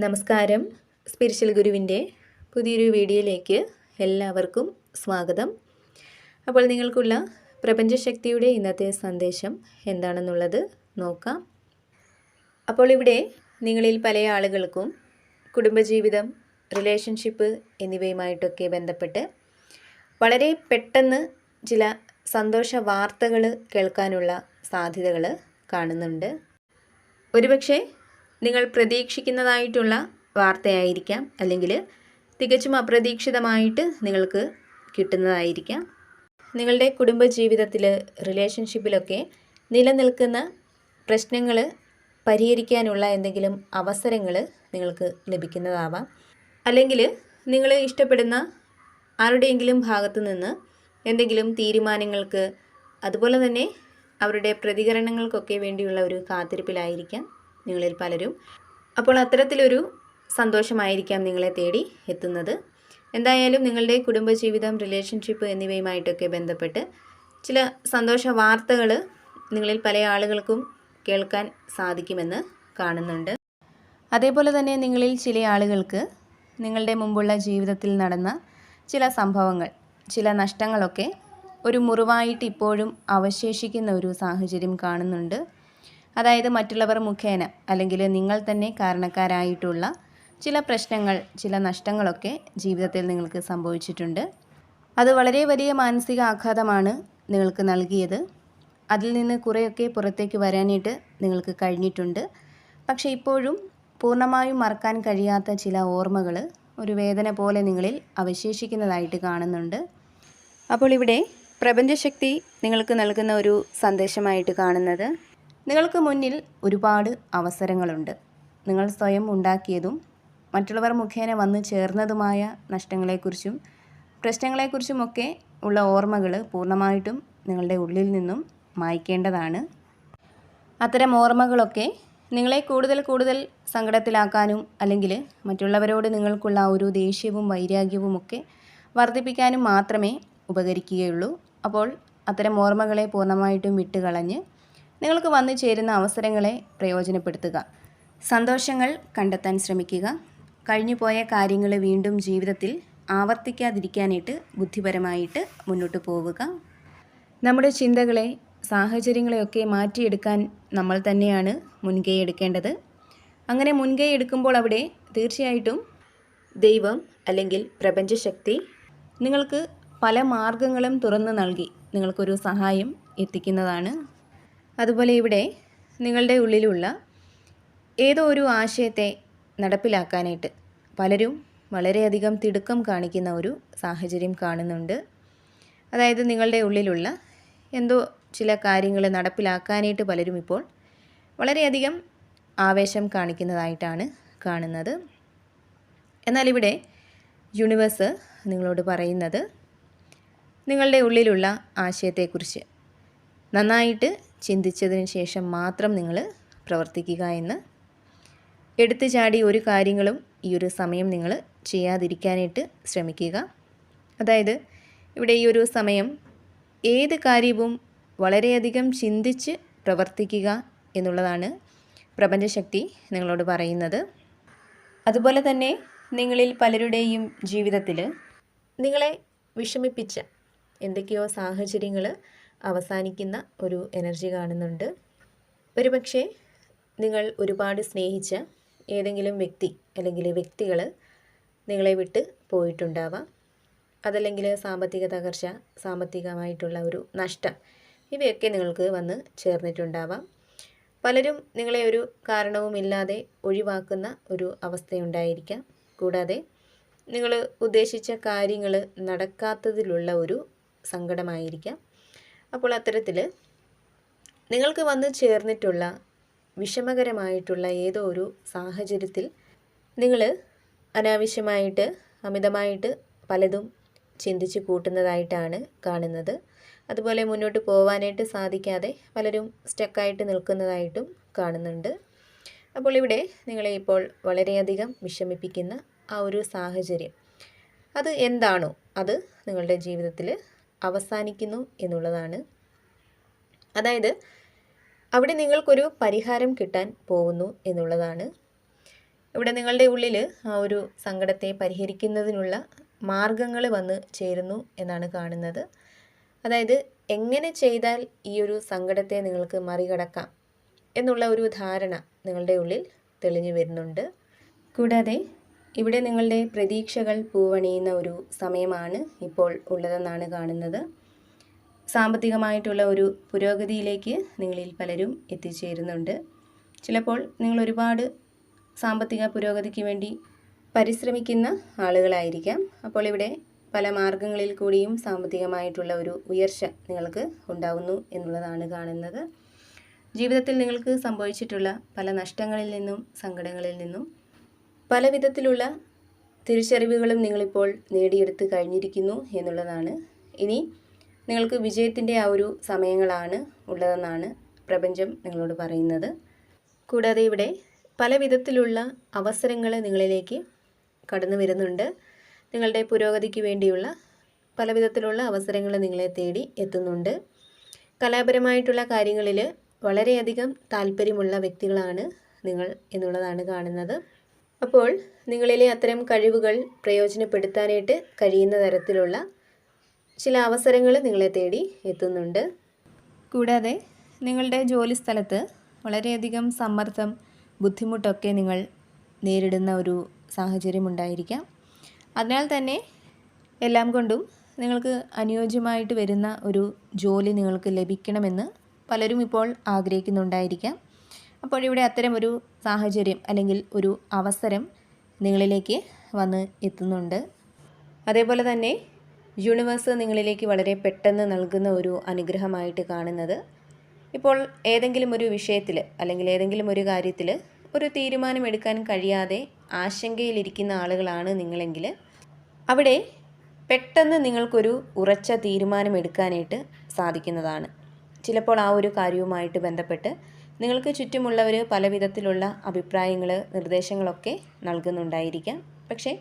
നമസ്കാരം. സ്പിരിച്വൽ ഗുരുവിൻ്റെ പുതിയൊരു വീഡിയോയിലേക്ക് എല്ലാവർക്കും സ്വാഗതം. അപ്പോൾ നിങ്ങൾക്കുള്ള പ്രപഞ്ചശക്തിയുടെ ഇന്നത്തെ സന്ദേശം എന്താണെന്നുള്ളത് നോക്കാം. അപ്പോൾ ഇവിടെ നിങ്ങളിൽ പല ആളുകൾക്കും കുടുംബജീവിതം, റിലേഷൻഷിപ്പ് എന്നിവയുമായിട്ടൊക്കെ ബന്ധപ്പെട്ട് വളരെ പെട്ടെന്ന് ചില സന്തോഷ വാർത്തകൾ കേൾക്കാനുള്ള സാധ്യതകൾ കാണുന്നുണ്ട്. ഒരുപക്ഷെ നിങ്ങൾ പ്രതീക്ഷിക്കുന്നതായിട്ടുള്ള വാർത്തയായിരിക്കാം, അല്ലെങ്കിൽ തികച്ചും അപ്രതീക്ഷിതമായിട്ട് നിങ്ങൾക്ക് കിട്ടുന്നതായിരിക്കാം. നിങ്ങളുടെ കുടുംബജീവിതത്തിൽ, റിലേഷൻഷിപ്പിലൊക്കെ നിലനിൽക്കുന്ന പ്രശ്നങ്ങൾ പരിഹരിക്കാനുള്ള എന്തെങ്കിലും അവസരങ്ങൾ നിങ്ങൾക്ക് ലഭിക്കുന്നതാവാം. അല്ലെങ്കിൽ നിങ്ങൾ ഇഷ്ടപ്പെടുന്ന ആരുടെയെങ്കിലും ഭാഗത്തു നിന്ന് എന്തെങ്കിലും തീരുമാനങ്ങൾക്ക്, അതുപോലെ തന്നെ അവരുടെ പ്രതികരണങ്ങൾക്കൊക്കെ വേണ്ടിയുള്ള ഒരു കാത്തിരിപ്പിലായിരിക്കാം നിങ്ങളിൽ പലരും. അപ്പോൾ അത്തരത്തിലൊരു സന്തോഷമായിരിക്കാം നിങ്ങളെ തേടി എത്തുന്നത്. എന്തായാലും നിങ്ങളുടെ കുടുംബജീവിതം, റിലേഷൻഷിപ്പ് എന്നിവയുമായിട്ടൊക്കെ ബന്ധപ്പെട്ട് ചില സന്തോഷ വാർത്തകൾ നിങ്ങളിൽ പല ആളുകൾക്കും കേൾക്കാൻ സാധിക്കുമെന്ന് കാണുന്നുണ്ട്. അതേപോലെ തന്നെ നിങ്ങളിൽ ചില ആളുകൾക്ക് നിങ്ങളുടെ മുമ്പുള്ള ജീവിതത്തിൽ നടന്ന ചില സംഭവങ്ങൾ, ചില നഷ്ടങ്ങളൊക്കെ ഒരു മുറിവായിട്ട് ഇപ്പോഴും അവശേഷിക്കുന്ന ഒരു സാഹചര്യം കാണുന്നുണ്ട്. അതായത് മറ്റുള്ളവർ മുഖേന അല്ലെങ്കിൽ നിങ്ങൾ തന്നെ കാരണക്കാരായിട്ടുള്ള ചില പ്രശ്നങ്ങൾ, ചില നഷ്ടങ്ങളൊക്കെ ജീവിതത്തിൽ നിങ്ങൾക്ക് സംഭവിച്ചിട്ടുണ്ട്. അത് വളരെ വലിയ മാനസിക ആഘാതമാണ് നിങ്ങൾക്ക് നൽകിയത്. അതിൽ നിന്ന് കുറേയൊക്കെ പുറത്തേക്ക് വരാനായിട്ട് നിങ്ങൾക്ക് കഴിഞ്ഞിട്ടുണ്ട്. പക്ഷേ ഇപ്പോഴും പൂർണ്ണമായും മറക്കാൻ കഴിയാത്ത ചില ഓർമ്മകൾ ഒരു വേദന പോലെ നിങ്ങളിൽ അവശേഷിക്കുന്നതായിട്ട് കാണുന്നുണ്ട്. അപ്പോൾ ഇവിടെ പ്രപഞ്ചശക്തി നിങ്ങൾക്ക് നൽകുന്ന ഒരു സന്ദേശമായിട്ട് കാണുന്നത്, നിങ്ങൾക്ക് മുന്നിൽ ഒരുപാട് അവസരങ്ങളുണ്ട്. നിങ്ങൾ സ്വയം ഉണ്ടാക്കിയതും മറ്റുള്ളവർ മുഖേന വന്നു ചേർന്നതുമായ നഷ്ടങ്ങളെക്കുറിച്ചും പ്രശ്നങ്ങളെക്കുറിച്ചുമൊക്കെ ഉള്ള ഓർമ്മകൾ പൂർണ്ണമായിട്ടും നിങ്ങളുടെ ഉള്ളിൽ നിന്നും മായ്ക്കേണ്ടതാണ്. അത്തരം ഓർമ്മകളൊക്കെ നിങ്ങളെ കൂടുതൽ സങ്കടത്തിലാക്കാനും, അല്ലെങ്കിൽ മറ്റുള്ളവരോട് നിങ്ങൾക്കുള്ള ഒരു ദേഷ്യവും വൈരാഗ്യവും ഒക്കെ വർദ്ധിപ്പിക്കാനും മാത്രമേ ഉപകരിക്കുകയുള്ളൂ. അപ്പോൾ അത്തരം ഓർമ്മകളെ പൂർണ്ണമായിട്ടും വിട്ടുകളഞ്ഞ് നിങ്ങൾക്ക് വന്നു ചേരുന്ന അവസരങ്ങളെ പ്രയോജനപ്പെടുത്തുക. സന്തോഷങ്ങൾ കണ്ടെത്താൻ ശ്രമിക്കുക. കഴിഞ്ഞുപോയ കാര്യങ്ങൾ വീണ്ടും ജീവിതത്തിൽ ആവർത്തിക്കാതിരിക്കാനായിട്ട് ബുദ്ധിപരമായിട്ട് മുന്നോട്ട് പോവുക. നമ്മുടെ ചിന്തകളെ, സാഹചര്യങ്ങളെയൊക്കെ മാറ്റിയെടുക്കാൻ നമ്മൾ തന്നെയാണ് മുൻകൈ എടുക്കേണ്ടത്. അങ്ങനെ മുൻകൈ എടുക്കുമ്പോൾ അവിടെ തീർച്ചയായിട്ടും ദൈവം അല്ലെങ്കിൽ പ്രപഞ്ചശക്തി നിങ്ങൾക്ക് പല മാർഗങ്ങളും തുറന്നു നൽകി നിങ്ങൾക്കൊരു സഹായം എത്തിക്കുന്നതാണ്. അതുപോലെ ഇവിടെ നിങ്ങളുടെ ഉള്ളിലുള്ള ഏതോ ഒരു ആശയത്തെ നടപ്പിലാക്കാനായിട്ട് പലരും വളരെയധികം തിടുക്കം കാണിക്കുന്ന ഒരു സാഹചര്യം കാണുന്നുണ്ട്. അതായത് നിങ്ങളുടെ ഉള്ളിലുള്ള എന്തോ ചില കാര്യങ്ങൾ നടപ്പിലാക്കാനായിട്ട് പലരും ഇപ്പോൾ വളരെയധികം ആവേശം കാണിക്കുന്നതായിട്ടാണ് കാണുന്നത്. എന്നാൽ ഇവിടെ യൂണിവേഴ്സ് നിങ്ങളോട് പറയുന്നത്, നിങ്ങളുടെ ഉള്ളിലുള്ള ആശയത്തെക്കുറിച്ച് നന്നായിട്ട് ചിന്തിച്ചതിന് ശേഷം മാത്രം നിങ്ങൾ പ്രവർത്തിക്കുക എന്ന്. എടുത്തു ചാടി ഒരു കാര്യങ്ങളും ഈ ഒരു സമയം നിങ്ങൾ ചെയ്യാതിരിക്കാനായിട്ട് ശ്രമിക്കുക. അതായത് ഇവിടെ ഈ ഒരു സമയം ഏത് കാര്യവും വളരെയധികം ചിന്തിച്ച് പ്രവർത്തിക്കുക എന്നുള്ളതാണ് പ്രപഞ്ചശക്തി നിങ്ങളോട് പറയുന്നത്. അതുപോലെ തന്നെ നിങ്ങളിൽ പലരുടെയും ജീവിതത്തിൽ നിങ്ങളെ വിഷമിപ്പിച്ച എന്തൊക്കെയോ സാഹചര്യങ്ങൾ അവസാനിക്കുന്ന ഒരു എനർജി കാണുന്നുണ്ട്. ഒരുപക്ഷെ നിങ്ങൾ ഒരുപാട് സ്നേഹിച്ച ഏതെങ്കിലും വ്യക്തി അല്ലെങ്കിൽ വ്യക്തികൾ നിങ്ങളെ വിട്ട് പോയിട്ടുണ്ടാവാം. അതല്ലെങ്കിൽ സാമ്പത്തിക തകർച്ച, സാമ്പത്തികമായിട്ടുള്ള ഒരു നഷ്ടം, ഇവയൊക്കെ നിങ്ങൾക്ക് വന്ന് ചേർന്നിട്ടുണ്ടാവാം. പലരും നിങ്ങളെ ഒരു കാരണവുമില്ലാതെ ഒഴിവാക്കുന്ന ഒരു അവസ്ഥയുണ്ടായിരിക്കാം. കൂടാതെ നിങ്ങൾ ഉദ്ദേശിച്ച കാര്യങ്ങൾ നടക്കാത്തതിലുള്ള ഒരു സങ്കടമായിരിക്കാം. അപ്പോൾ അത്തരത്തിൽ നിങ്ങൾക്ക് വന്ന് ചേർന്നിട്ടുള്ള വിഷമകരമായിട്ടുള്ള ഏതോ ഒരു സാഹചര്യത്തിൽ നിങ്ങൾ അനാവശ്യമായിട്ട്, അമിതമായിട്ട് പലതും ചിന്തിച്ച് കൂട്ടുന്നതായിട്ടാണ് കാണുന്നത്. അതുപോലെ മുന്നോട്ട് പോകാനായിട്ട് സാധിക്കാതെ പലരും സ്റ്റക്കായിട്ട് നിൽക്കുന്നതായിട്ടും കാണുന്നുണ്ട്. അപ്പോൾ ഇവിടെ നിങ്ങളെ ഇപ്പോൾ വളരെയധികം വിഷമിപ്പിക്കുന്ന ആ ഒരു സാഹചര്യം, അത് എന്താണോ അത് നിങ്ങളുടെ ജീവിതത്തിൽ അവസാനിക്കുന്നു എന്നുള്ളതാണ്. അതായത് അവിടെ നിങ്ങൾക്കൊരു പരിഹാരം കിട്ടാൻ പോകുന്നു എന്നുള്ളതാണ്. ഇവിടെ നിങ്ങളുടെ ഉള്ളിൽ ആ ഒരു സങ്കടത്തെ പരിഹരിക്കുന്നതിനുള്ള മാർഗങ്ങൾ വന്ന് ചേരുന്നു എന്നാണ് കാണുന്നത്. അതായത് എങ്ങനെ ചെയ്താൽ ഈ ഒരു സങ്കടത്തെ നിങ്ങൾക്ക് മറികടക്കാം എന്നുള്ള ഒരു ധാരണ നിങ്ങളുടെ ഉള്ളിൽ തെളിഞ്ഞു വരുന്നുണ്ട്. കൂടാതെ ഇവിടെ നിങ്ങളുടെ പ്രതീക്ഷകൾ പൂവണിയുന്ന ഒരു സമയമാണ് ഇപ്പോൾ ഉള്ളതെന്നാണ് കാണുന്നത്. സാമ്പത്തികമായിട്ടുള്ള ഒരു പുരോഗതിയിലേക്ക് നിങ്ങളിൽ പലരും എത്തിച്ചേരുന്നുണ്ട്. ചിലപ്പോൾ നിങ്ങൾ ഒരുപാട് സാമ്പത്തിക പുരോഗതിക്ക് വേണ്ടി പരിശ്രമിക്കുന്ന ആളുകളായിരിക്കാം. അപ്പോൾ ഇവിടെ പല മാർഗങ്ങളിൽ കൂടിയും സാമ്പത്തികമായിട്ടുള്ള ഒരു ഉയർച്ച നിങ്ങൾക്ക് ഉണ്ടാവുന്നു എന്നുള്ളതാണ് കാണുന്നത്. ജീവിതത്തിൽ നിങ്ങൾക്ക് സംഭവിച്ചിട്ടുള്ള പല നഷ്ടങ്ങളിൽ നിന്നും സങ്കടങ്ങളിൽ നിന്നും പല വിധത്തിലുള്ള തിരിച്ചറിവുകളും നിങ്ങളിപ്പോൾ നേടിയെടുത്ത് കഴിഞ്ഞിരിക്കുന്നു എന്നുള്ളതാണ്. ഇനി നിങ്ങൾക്ക് വിജയത്തിൻ്റെ ആ ഒരു സമയങ്ങളാണ് ഉള്ളതെന്നാണ് പ്രപഞ്ചം നിങ്ങളോട് പറയുന്നത്. കൂടാതെ ഇവിടെ പല വിധത്തിലുള്ള അവസരങ്ങൾ നിങ്ങളിലേക്ക് കടന്നു വരുന്നുണ്ട്. നിങ്ങളുടെ പുരോഗതിക്ക് വേണ്ടിയുള്ള പല വിധത്തിലുള്ള അവസരങ്ങൾ നിങ്ങളെ തേടി എത്തുന്നുണ്ട്. കലാപരമായിട്ടുള്ള കാര്യങ്ങളിൽ വളരെയധികം താല്പര്യമുള്ള വ്യക്തികളാണ് നിങ്ങൾ എന്നുള്ളതാണ് കാണുന്നത്. അപ്പോൾ നിങ്ങളിലെ അത്തരം കഴിവുകൾ പ്രയോജനപ്പെടുത്താനായിട്ട് കഴിയുന്ന തരത്തിലുള്ള ചില അവസരങ്ങൾ നിങ്ങളെ തേടി എത്തുന്നുണ്ട്. കൂടാതെ നിങ്ങളുടെ ജോലി സ്ഥലത്ത് വളരെയധികം സമ്മർദ്ദം, ബുദ്ധിമുട്ടൊക്കെ നിങ്ങൾ നേരിടുന്ന ഒരു സാഹചര്യം ഉണ്ടായിരിക്കാം. അതിനാൽ തന്നെ എല്ലാം കൊണ്ടും നിങ്ങൾക്ക് അനുയോജ്യമായിട്ട് വരുന്ന ഒരു ജോലി നിങ്ങൾക്ക് ലഭിക്കണമെന്ന് പലരും ഇപ്പോൾ ആഗ്രഹിക്കുന്നുണ്ടായിരിക്കാം. അപ്പോൾ ഇവിടെ അത്തരം ഒരു സാഹചര്യം അല്ലെങ്കിൽ ഒരു അവസരം നിങ്ങളിലേക്ക് വന്ന് എത്തുന്നുണ്ട്. അതേപോലെ തന്നെ യൂണിവേഴ്സ് നിങ്ങളിലേക്ക് വളരെ പെട്ടെന്ന് നൽകുന്ന ഒരു അനുഗ്രഹമായിട്ട് കാണുന്നത്, ഇപ്പോൾ ഏതെങ്കിലും ഒരു വിഷയത്തിൽ അല്ലെങ്കിൽ ഏതെങ്കിലും ഒരു കാര്യത്തിൽ ഒരു തീരുമാനമെടുക്കാൻ കഴിയാതെ ആശങ്കയിലിരിക്കുന്ന ആളുകളാണ് നിങ്ങളെങ്കിൽ അവിടെ പെട്ടെന്ന് നിങ്ങൾക്കൊരു ഉറച്ച തീരുമാനമെടുക്കാനായിട്ട് സാധിക്കുന്നതാണ്. ചിലപ്പോൾ ആ ഒരു കാര്യവുമായിട്ട് ബന്ധപ്പെട്ട് നിങ്ങൾക്ക് ചുറ്റുമുള്ളവർ പല വിധത്തിലുള്ള അഭിപ്രായങ്ങൾ, നിർദ്ദേശങ്ങളൊക്കെ നൽകുന്നുണ്ടായിരിക്കാം. പക്ഷേ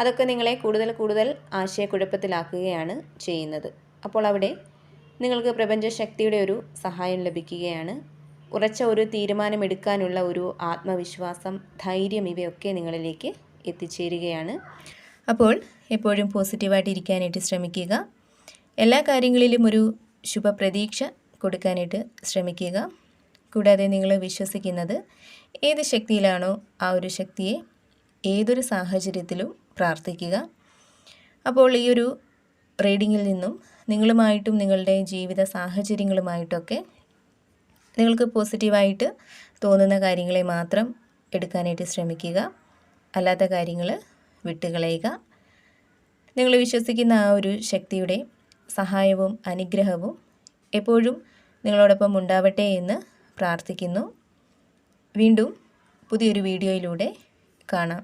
അതൊക്കെ നിങ്ങളെ കൂടുതൽ ആശയക്കുഴപ്പത്തിലാക്കുകയാണ് ചെയ്യുന്നത്. അപ്പോൾ അവിടെ നിങ്ങൾക്ക് പ്രപഞ്ചശക്തിയുടെ ഒരു സഹായം ലഭിക്കുകയാണ്. ഉറച്ച ഒരു തീരുമാനമെടുക്കാനുള്ള ഒരു ആത്മവിശ്വാസം, ധൈര്യം ഇവയൊക്കെ നിങ്ങളിലേക്ക് എത്തിച്ചേരുകയാണ്. അപ്പോൾ എപ്പോഴും പോസിറ്റീവായിട്ട് ഇരിക്കാനായിട്ട് ശ്രമിക്കുക. എല്ലാ കാര്യങ്ങളിലും ഒരു ശുഭപ്രതീക്ഷ കൊടുക്കാനായിട്ട് ശ്രമിക്കുക. കൂടാതെ നിങ്ങൾ വിശ്വസിക്കുന്നത് ഏത് ശക്തിയിലാണോ ആ ഒരു ശക്തിയെ ഏതൊരു സാഹചര്യത്തിലും പ്രാർത്ഥിക്കുക. അപ്പോൾ ഈ ഒരു റീഡിങ്ങിൽ നിന്നും നിങ്ങളുമായിട്ടും നിങ്ങളുടെ ജീവിത സാഹചര്യങ്ങളുമായിട്ടൊക്കെ നിങ്ങൾക്ക് പോസിറ്റീവായിട്ട് തോന്നുന്ന കാര്യങ്ങളെ മാത്രം എടുക്കാനായിട്ട് ശ്രമിക്കുക. അല്ലാത്ത കാര്യങ്ങൾ വിട്ടുകളയുക. നിങ്ങൾ വിശ്വസിക്കുന്ന ആ ഒരു ശക്തിയുടെ സഹായവും അനുഗ്രഹവും എപ്പോഴും നിങ്ങളോടൊപ്പം ഉണ്ടാവട്ടെ എന്ന് പ്രാർത്ഥിക്കുന്നു. വീണ്ടും പുതിയൊരു വീഡിയോയിലൂടെ കാണാം.